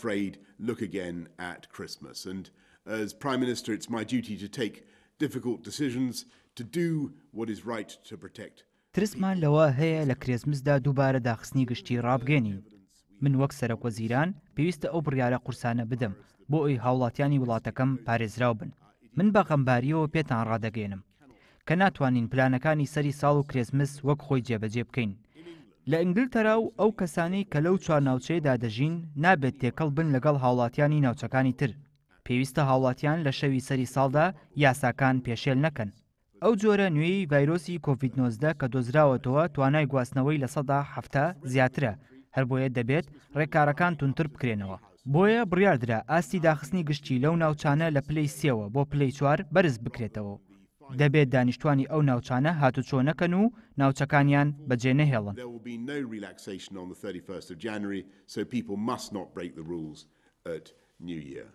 afraid, look again at Christmas. And as Prime Minister, it's my duty to take difficult decisions, to do what is right to protect. ترسمان لەوە هەیە لە کرێزمسدا دووبارە داخستنی گشتی ڕابگەێنین. من وەک سەرۆکوەزیران پێویستە ئەو بڕیارە قورسانە بدەم بۆ ئەوی هاوڵاتیانی وڵاتەکەم پارێزراو بن. من بە غەمباریەوە پێتان ڕادەگەێنم کە ناتوانین پلانەکانی سەری ساڵ و کرێزمس وەک خۆی جێبەجێ بکەین. لە ئینگلتەرا و ئەو کەسانی کە لەو چوار ناوچەیەدا دەژین نابێت تێکەڵ بن لەگەڵ هاوڵاتیانی ناوچەکانی تر. پێویستە هاوڵاتیان لە شەوی سەری ساڵدا یاساکان پێشێل نەکەن. ئەو جۆرە نوێی ڤایرۆسی کۆڤید-19 کە دۆزراوەتەوە توانای گواستنەوەی لە 170 زیاترە، هەر بۆیە دەبێت ڕێکارەکان تونتر بکرێنەوە. بۆیە بڕیاردرا ئاستی داخستنی گشتی لەو ناوچانە لە پلەی 3 بۆ پلەی 4 بەرز بکرێتەوە. دەبێت دانیشتوانی ئەو ناوچانە هاتوچۆ نەکەن و ناوچەکانیان بەجێ نەهێڵن. There will be no relaxation on the 31st of January, so people must not break the rules at New Year.